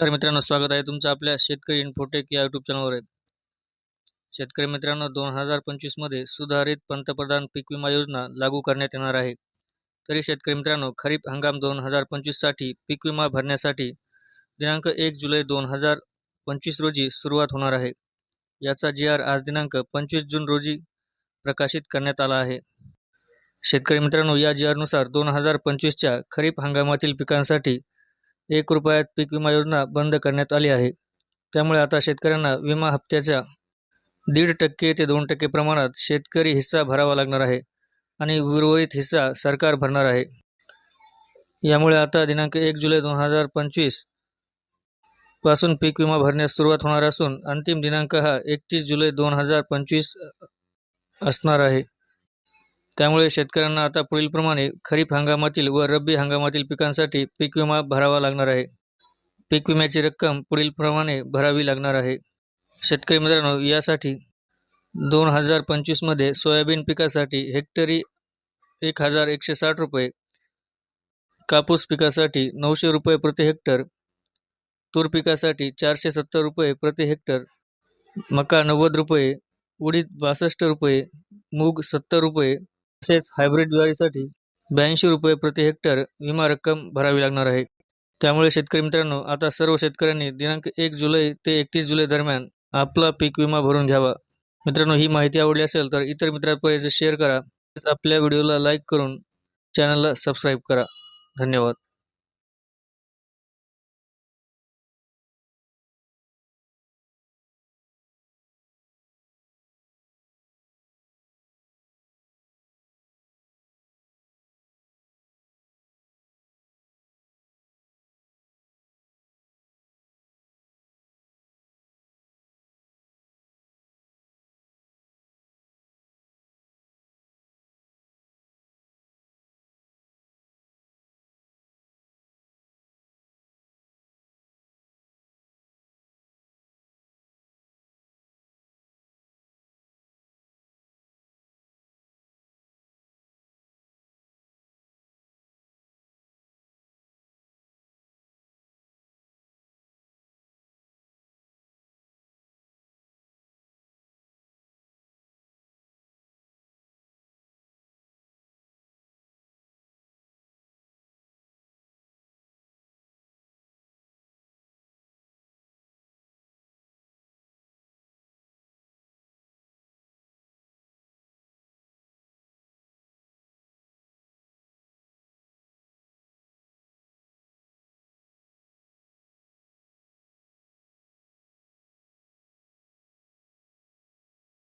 तर मित्रांनो, स्वागत आहे तुमचं आपल्या शेतकरी इन्फोटेक या यूट्यूब चॅनलवर. शेतकरी मित्रांनो, 2025 मध्ये सुधारित पंतप्रधान पीक विमा योजना लागू करण्यात येणार आहे. तरी शेतकरी मित्रांनो, खरीप हंगाम 2025 साठी पीक विमा भरण्यासाठी दिनांक 1 जुलै 2025 रोजी सुरुवात होणार आहे. याचा GR आज दिनांक 25 जून रोजी प्रकाशित करण्यात आला आहे. शेतकरी मित्रांनो, या GR नुसार 2025च्या खरीप हंगामातील पिकांसाठी ₹1 पीक विमा योजना बंद करण्यात आली आहे. त्यामुळे आता शेतकऱ्यांना विमा हप्त्याच्या 1.5% ते 2% प्रमाणात शेतकरी हिस्सा भरावा लागणार आहे आणि उर्वरित हिस्सा सरकार भरणार आहे. यामुळे आता दिनांक 1 जुलै 2025 पासून पीक विमा भरण्यास सुरुवात होणार असून अंतिम दिनांक हा 31 जुलै 2025 असणार आहे. त्यामुळे शेतकऱ्यांना आता पुढीलप्रमाणे खरीप हंगामातील व रब्बी हंगामातील पिकांसाठी पीक विमा भरावा लागणार आहे. पीक विम्याची रक्कम पुढीलप्रमाणे भरावी लागणार आहे. शेतकरी मित्रांनो, यासाठी 2025 मध्ये सोयाबीन पिकासाठी हेक्टरी ₹1160, कापूस पिकासाठी ₹900 प्रति हेक्टर, तूर पिकासाठी ₹470 प्रति हेक्टर, मका ₹90, उडीद ₹62, मूग ₹70, तसेच हायब्रिड ज्वारीसाठी ₹82 प्रति हेक्टर विमा रक्कम भरावी लागणार आहे. त्यामुळे शेतकरी मित्रांनो, आता सर्व शेतकऱ्यांनी दिनांक 1 जुलै ते 31 जुलै दरम्यान आपला पीक विमा भरून घ्यावा. मित्रांनो, ही माहिती आवडली असेल तर इतर मित्रांपर्यंत शेअर करा. आपल्या व्हिडिओला लाईक करून चॅनलला सबस्क्राईब करा. धन्यवाद.